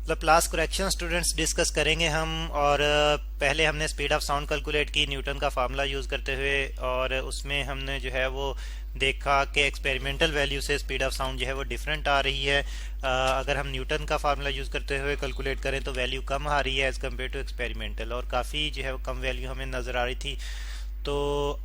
Laplace correction students discuss करेंगे हम। और पहले हमने स्पीड ऑफ साउंड कैलकुलेट की न्यूटन का फार्मूला यूज़ करते हुए, और उसमें हमने जो है वो देखा कि एक्सपेरिमेंटल वैल्यू से स्पीड ऑफ साउंड जो है वो डिफरेंट आ रही है। अगर हम न्यूटन का फार्मूला यूज़ करते हुए कैलकुलेट करें तो वैल्यू कम आ रही है एज़ कम्पेयर टू एक्सपेरिमेंटल, और काफ़ी जो है वो कम वैल्यू हमें नज़र आ रही थी। तो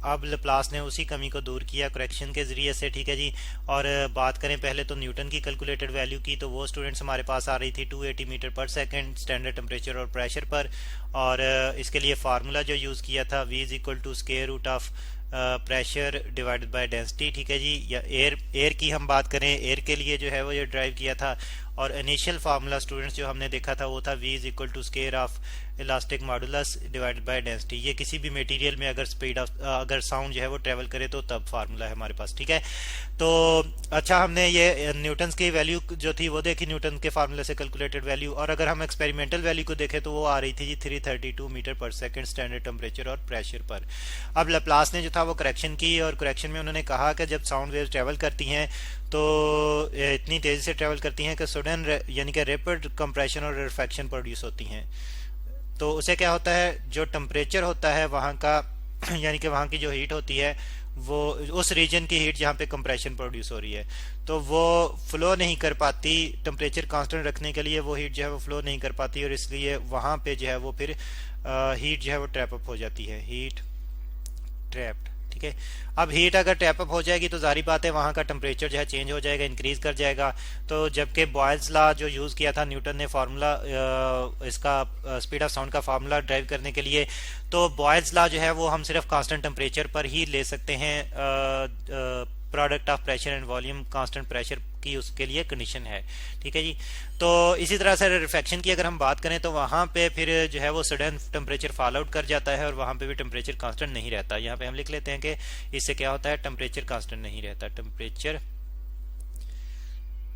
अब लप्लास ने उसी कमी को दूर किया करेक्शन के ज़रिए से, ठीक है जी। और बात करें पहले तो न्यूटन की कैलकुलेटेड वैल्यू की, तो वो स्टूडेंट्स हमारे पास आ रही थी 280 मीटर पर सेकंड स्टैंडर्ड टेम्परेचर और प्रेशर पर। और इसके लिए फार्मूला जो यूज़ किया था v is equal to square root of pressure divided by density, ठीक है जी। या एयर की हम बात करें, एयर के लिए जो है वो ये ड्राइव किया था। और इनिशियल फार्मूला स्टूडेंट्स जो हमने देखा था वो था v is equal to square of elastic modulus divided by density. ये किसी भी मटेरियल में अगर स्पीड ऑफ अगर साउंड जो है वो ट्रेवल करे तो तब फार्मूला है हमारे पास, ठीक है। तो अच्छा, हमने ये न्यूटन की वैल्यू जो थी वो देखी, न्यूटन के फार्मूले से कैलकुलेटेड वैल्यू। और अगर हम एक्सपेरिमेंटल वैल्यू को देखें तो वो आ रही थी जी 332 मीटर पर सेकंड स्टैंडर्ड टेम्परेचर और प्रेशर पर। अब लप्लास ने जो था वो करेक्शन की, और करेक्शन में उन्होंने कहा कि जब साउंड वेव ट्रेवल करती हैं तो इतनी तेज़ी से ट्रेवल करती हैं कि सडन यानी कि रैपिड कंप्रेशन और रिफ्रैक्शन प्रोड्यूस होती हैं। तो उसे क्या होता है, जो टेम्परेचर होता है वहाँ का यानी कि वहाँ की जो हीट होती है वो उस रीजन की हीट जहाँ पे कंप्रेशन प्रोड्यूस हो रही है, तो वो फ्लो नहीं कर पाती। टेम्परेचर कांस्टेंट रखने के लिए वो हीट जो है वो फ्लो नहीं कर पाती, और इसलिए वहाँ पे जो है वो फिर हीट जो है वो ट्रैप अप हो जाती है, हीट ट्रैप्ड, ठीक है। अब हीट अगर ट्रैप अप हो जाएगी तो जारी बात है वहाँ का टेम्परेचर जो है चेंज हो जाएगा, इंक्रीज कर जाएगा। तो जबकि बॉयल्स लॉ जो यूज़ किया था न्यूटन ने फार्मूला इसका स्पीड ऑफ साउंड का फार्मूला ड्राइव करने के लिए, तो बॉयल्स लॉ जो है वो हम सिर्फ कांस्टेंट टेम्परेचर पर ही ले सकते हैं। Product of pressure and volume constant pressure की उसके लिए कंडीशन है, ठीक है जी। तो इसी तरह से रिफ्रैक्शन की अगर हम बात करें तो वहाँ पे फिर जो है वो सडन टेम्परेचर फॉल आउट कर जाता है, और वहाँ पे भी टेम्परेचर कांस्टेंट नहीं रहता। यहाँ पे हम लिख लेते हैं कि इससे क्या होता है, टेम्परेचर कांस्टेंट नहीं रहता,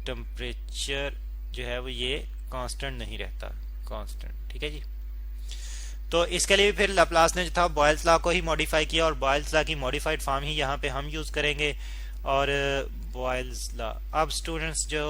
टेम्परेचर जो है वो ये कांस्टेंट नहीं रहता, कांस्टेंट, ठीक है जी। तो इसके लिए फिर लप्लास ने जो था बॉयल्स लॉ को ही मॉडिफाई किया, और बॉयल्स लॉ की मॉडिफाइड फॉर्म ही यहाँ पे हम यूज करेंगे। और बॉयल्स लॉ, अब स्टूडेंट्स जो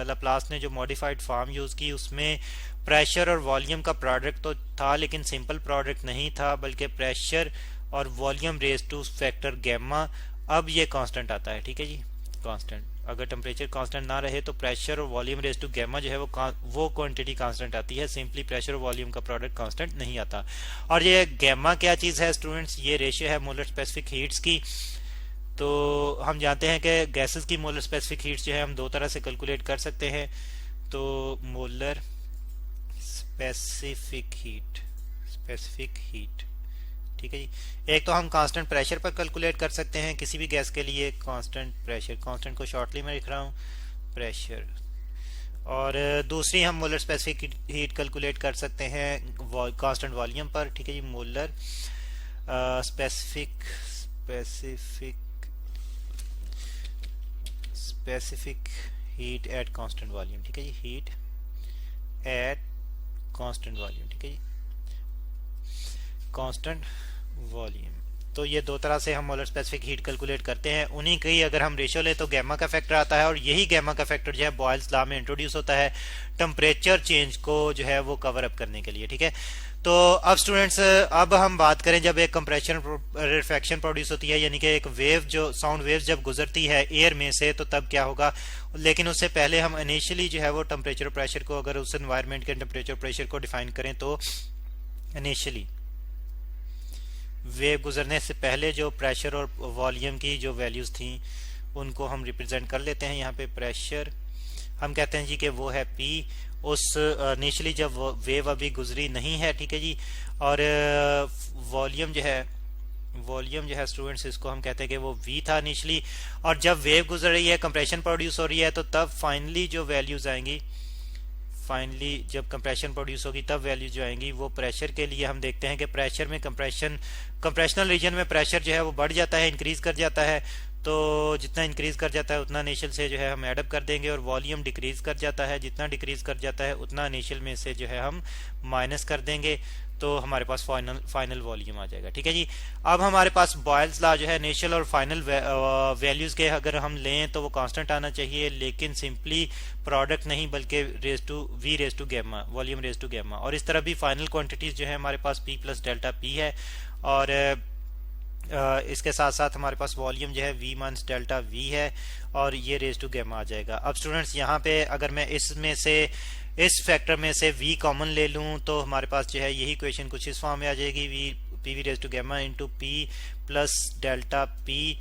लप्लास ने जो मॉडिफाइड फॉर्म यूज की उसमें प्रेशर और वॉल्यूम का प्रोडक्ट तो था, लेकिन सिंपल प्रोडक्ट नहीं था, बल्कि प्रेशर और volume raise to factor gamma. अब ये कांस्टेंट आता है, ठीक है जी, कांस्टेंट। अगर टेम्परेचर कांस्टेंट ना रहे तो प्रेशर और वॉल्यूम रेज टू गैमा जो है वो क्वांटिटी कांस्टेंट आती है, सिंपली प्रेशर और वॉल्यूम का प्रोडक्ट कांस्टेंट नहीं आता। और ये गैमा क्या चीज़ है स्टूडेंट्स, ये रेशियो है मोलर स्पेसिफिक हीट्स की। तो हम जानते हैं कि गैसेस की मोलर स्पेसिफिक हीट्स जो है हम दो तरह से कैलकुलेट कर सकते हैं। तो मोलर स्पेसिफिक हीट, ठीक है जी। एक तो हम कांस्टेंट प्रेशर पर कैलकुलेट कर सकते हैं किसी भी गैस के लिए, कांस्टेंट प्रेशर, कांस्टेंट को शॉर्टली में लिख रहा हूँ प्रेशर। और दूसरी हम मोलर स्पेसिफिक हीट कैलकुलेट कर सकते हैं कांस्टेंट वॉल्यूम पर, ठीक है जी। Molar specific heat at constant volume, ठीक है जी, हीट एट कांस्टेंट वॉल्यूम, ठीक है जी, कांस्टेंट वॉल्यूम। तो ये दो तरह से हम मोलर स्पेसिफिक हीट कैलकुलेट करते हैं। उन्हीं की अगर हम रेशियो ले तो गैमा का फैक्टर आता है, और यही गैमा का फैक्टर जो है बॉयल्स लॉ में इंट्रोड्यूस होता है टेम्परेचर चेंज को जो है वो कवर अप करने के लिए, ठीक है। तो अब स्टूडेंट्स अब हम बात करें जब एक कंप्रेशन रिफ्रैक्शन प्रोड्यूस होती है, यानी कि एक वेव जो साउंड वेव जब गुजरती है एयर में से, तो तब क्या होगा। लेकिन उससे पहले हम इनिशियली जो है वो टेम्परेचर प्रेशर को, अगर उस एनवायरनमेंट के टेम्परेचर प्रेशर को डिफाइन करें तो इनिशियली वेव गुजरने से पहले जो प्रेशर और वॉल्यूम की जो वैल्यूज थी उनको हम रिप्रेजेंट कर लेते हैं। यहाँ पे प्रेशर हम कहते हैं जी कि वो है P, उस इनिशियली जब वेव अभी गुजरी नहीं है, ठीक है जी। और वॉल्यूम जो है स्टूडेंट्स इसको हम कहते हैं कि वो V था इनिशियली, और जब वेव गुजर रही है कंप्रेशन प्रोड्यूस हो रही है तो तब फाइनली जो वैल्यूज आएंगी, फाइनली जब कंप्रेशन प्रोड्यूस होगी तब वैल्यू जो आएंगी वो प्रेशर के लिए हम देखते हैं कि प्रेशर में कंप्रेशनल रीजन में प्रेशर जो है वो बढ़ जाता है, इंक्रीज कर जाता है। तो जितना इंक्रीज कर जाता है उतना इनिशियल से जो है हम एडअप कर देंगे, और वॉल्यूम डिक्रीज कर जाता है, जितना डिक्रीज कर जाता है उतना इनिशियल में से जो है हम माइनस कर देंगे। तो हमारे पास फाइनल वॉल्यूम आ जाएगा। ठीक है जी। अब हमारे पास बॉयल्स लॉ जो है इनिशियल और फाइनल वैल्यूज के अगर हम लें तो वो कांस्टेंट आना चाहिए, लेकिन सिंपली प्रोडक्ट नहीं बल्कि raise to gamma, volume raise to gamma. और इस तरह भी फाइनल क्वांटिटीज जो है हमारे पास पी प्लस डेल्टा पी है, और इसके साथ साथ हमारे पास वॉल्यूम जो है वी माइनस डेल्टा वी है, और ये रेज टू गैमा आ जाएगा। अब स्टूडेंट्स यहाँ पे अगर मैं इसमें से इस फैक्टर में से v कॉमन ले लूं तो हमारे पास जो है यही इक्वेशन कुछ इस फॉर्म में आ जाएगी, P V raise to gamma into P plus delta P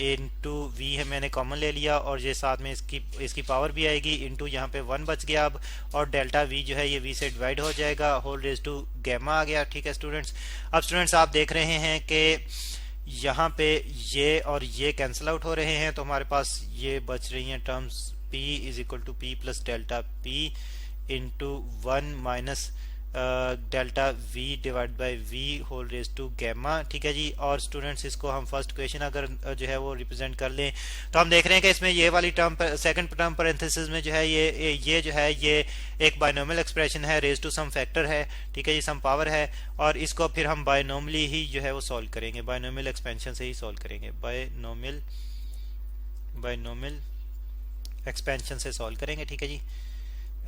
into V है, मैंने कॉमन ले लिया, और ये साथ में इसकी पावर भी आएगी इंटू यहाँ पे 1 बच गया अब, और डेल्टा वी जो है ये v से डिवाइड हो जाएगा, होल रेज टू गैमा आ गया। ठीक है स्टूडेंट्स। अब स्टूडेंट्स आप देख रहे हैं कि यहाँ पे ये और ये कैंसिल आउट हो रहे हैं, तो हमारे पास ये बच रही हैं terms p is equal to P plus delta P into 1 minus delta V divide by V whole raise to gamma. ठीक है जी। और स्टूडेंट्स इसको हम फर्स्ट इक्वेशन अगर जो है वो रिप्रेजेंट कर लें तो हम देख रहे हैं कि इसमें ये वाली टर्म सेकंड टर्म पैरेंथेसिस में जो है ये जो है ये एक बायनोमियल एक्सप्रेशन है, रेज टू सम फैक्टर है। ठीक है जी, सम पावर है, और इसको फिर हम बायनोमियली ही जो है वो सॉल्व करेंगे, बायनोमियल एक्सपेंशन से ही सॉल्व करेंगे, बायनोमियल एक्सपेंशन से सॉल्व करेंगे। ठीक है जी,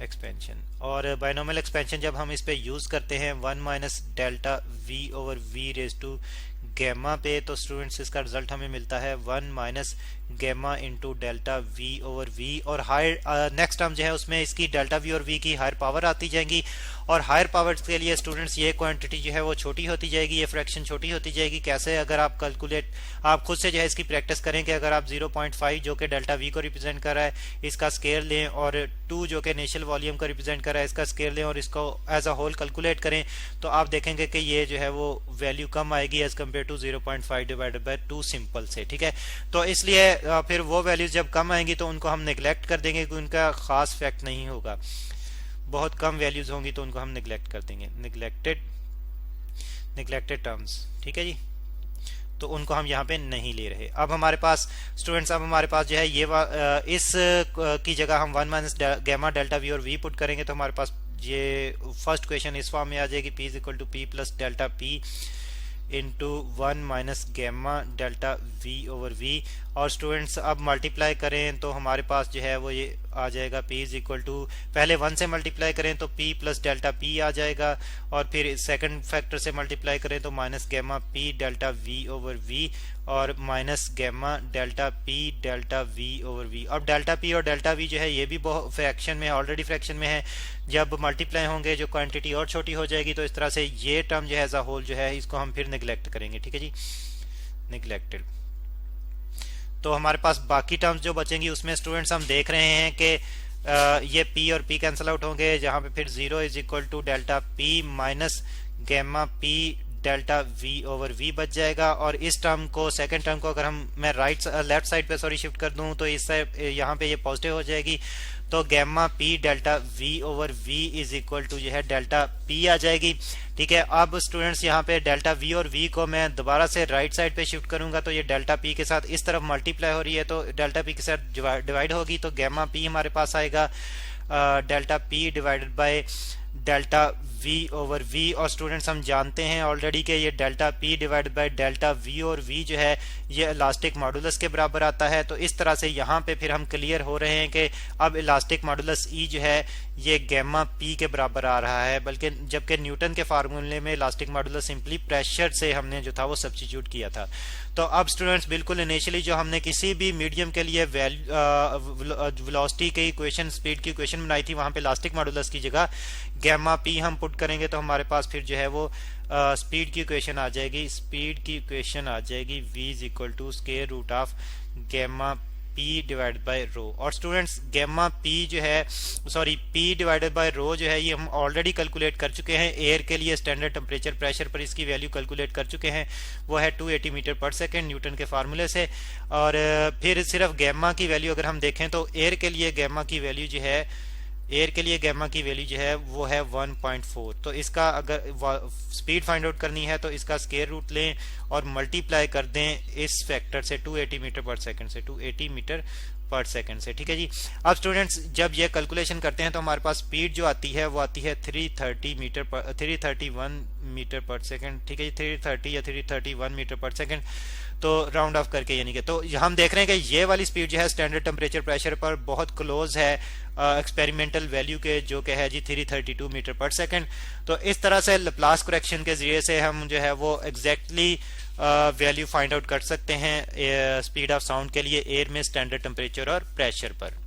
एक्सपेंशन। और बायनोमियल एक्सपेंशन जब हम इस पे यूज करते हैं 1 minus delta V over V raise to gamma पे, तो स्टूडेंट्स इसका रिजल्ट हमें मिलता है 1 minus gamma into delta V over V, और हायर नेक्स्ट टर्म जो है उसमें इसकी डेल्टा वी और वी की हायर पावर आती जाएंगी, और हायर पावर के लिए स्टूडेंट्स ये क्वांटिटी जो है वो छोटी होती जाएगी, ये फ्रैक्शन छोटी होती जाएगी। कैसे? अगर आप कैलकुलेट आप खुद से जो है इसकी प्रैक्टिस करें कि अगर आप 0.5 जो कि डेल्टा वी को रिप्रेजेंट कर रहा है इसका स्केयर लें, और 2 जो कि इनिशियल वॉल्यूम को रिप्रेजेंट कर रहा है इसका स्केयर लें, और इसको एज अ होल कैलकुलेट करें, तो आप देखेंगे कि ये जो है वो वैल्यू कम आएगी as compare to 0.5 divided by 2 simple से। ठीक है, तो इसलिए फिर वो वैल्यूज जब कम आएंगी तो उनको हम निगलेक्ट कर देंगे, क्योंकि उनका खास फैक्ट नहीं होगा। बहुत कम वैल्यूज होंगी तो उनको हम निगलेक्ट कर देंगे, निगलेक्टेड टर्म्स। ठीक है जी, तो उनको हम यहाँ पे नहीं ले रहे। अब हमारे पास स्टूडेंट्स जो है ये इस की जगह हम 1 माइनस गैमा डेल्टा वी और वी पुट करेंगे, तो हमारे पास ये फर्स्ट क्वेश्चन इस फॉर्म में आ जाएगी, p is equal to P plus delta P into 1 minus gamma delta V over V. और स्टूडेंट्स अब मल्टीप्लाई करें तो हमारे पास जो है वो ये आ जाएगा p इज इक्वल टू, पहले 1 से मल्टीप्लाई करें तो p प्लस डेल्टा p आ जाएगा, और फिर सेकंड फैक्टर से मल्टीप्लाई करें तो minus gamma p delta v over v, और minus gamma delta p delta v over v। अब डेल्टा p और डेल्टा v जो है ये भी बहुत फ्रैक्शन में है, ऑलरेडी फ्रैक्शन में है, जब मल्टीप्लाई होंगे जो क्वांटिटी और छोटी हो जाएगी, तो इस तरह से ये टर्म जो है एज अ होल जो है इसको हम फिर निगलेक्ट करेंगे। ठीक है जी, निगलेक्टेड। तो हमारे पास बाकी टर्म्स जो बचेंगी उसमें स्टूडेंट्स हम देख रहे हैं कि ये p और p कैंसिल आउट होंगे, जहां पे फिर 0 is equal to delta p minus gamma p delta v over v बच जाएगा। और इस टर्म को, सेकंड टर्म को अगर मैं लेफ्ट साइड पे शिफ्ट कर दूं तो इससे यहाँ पे ये पॉजिटिव हो जाएगी, तो gamma p delta v over v is equal to जो है डेल्टा p आ जाएगी। ठीक है, अब स्टूडेंट्स यहाँ पे डेल्टा v और v को मैं दोबारा से राइट साइड पे शिफ्ट करूंगा, तो ये डेल्टा p के साथ इस तरफ मल्टीप्लाई हो रही है, तो डेल्टा p के साथ डिवाइड होगी, तो गैमा p हमारे पास आएगा delta p divided by delta v over v। और स्टूडेंट्स हम जानते हैं ऑलरेडी कि ये delta p divided by delta v और v जो है ये इलास्टिक मॉडुलस के बराबर आता है। तो इस तरह से यहाँ पे फिर हम क्लियर हो रहे हैं कि अब इलास्टिक मॉडुलस E जो है ये गैमा p के बराबर आ रहा है, बल्कि जबकि न्यूटन के फार्मूले में इलास्टिक मॉडुलस सिंपली प्रेशर से हमने जो था वो सब्स्टिट्यूट किया था। तो अब स्टूडेंट्स बिल्कुल इनिशियली जो हमने किसी भी मीडियम के लिए वेलोसिटी की इक्वेशन, स्पीड की इक्वेशन बनाई थी, वहां पे इलास्टिक मॉडुलस की जगह गैमा p हम पुट करेंगे, तो हमारे पास फिर जो है वो स्पीड की इक्वेशन आ जाएगी, v is equal to square root of gamma p divided by rho. और स्टूडेंट्स गैमा p जो है p डिवाइडेड बाय रो जो है ये हम ऑलरेडी कैलकुलेट कर चुके हैं, एयर के लिए स्टैंडर्ड टेम्परेचर प्रेशर पर इसकी वैल्यू कैलकुलेट कर चुके हैं, वो है 280 मीटर पर सेकेंड न्यूटन के फार्मूले से। और फिर सिर्फ गैमा की वैल्यू अगर हम देखें तो एयर के लिए गैमा की वैल्यू जो है एयर के लिए गैमा की वैल्यू जो है वो है 1.4। तो इसका अगर स्पीड फाइंड आउट करनी है तो इसका स्क्वायर रूट लें और मल्टीप्लाई कर दें इस फैक्टर से 280 मीटर पर सेकंड से, 280 मीटर पर सेकंड से। ठीक है जी। अब स्टूडेंट्स जब ये कैलकुलेशन करते हैं तो हमारे पास स्पीड जो आती है वो आती है 331 मीटर पर सेकंड। ठीक है जी, 330 या 331 मीटर पर सेकंड, तो राउंड ऑफ करके यानी कि तो हम देख रहे हैं कि ये वाली स्पीड जो है स्टैंडर्ड टेम्परेचर प्रेशर पर बहुत क्लोज है एक्सपेरिमेंटल वैल्यू के, जो कि है जी 332 मीटर पर सेकंड। तो इस तरह से लैप्लास करेक्शन के जरिए से हम जो है वो एग्जैक्टली वैल्यू फाइंड आउट कर सकते हैं स्पीड ऑफ साउंड के लिए एयर में स्टैंडर्ड टेम्परेचर और प्रेशर पर।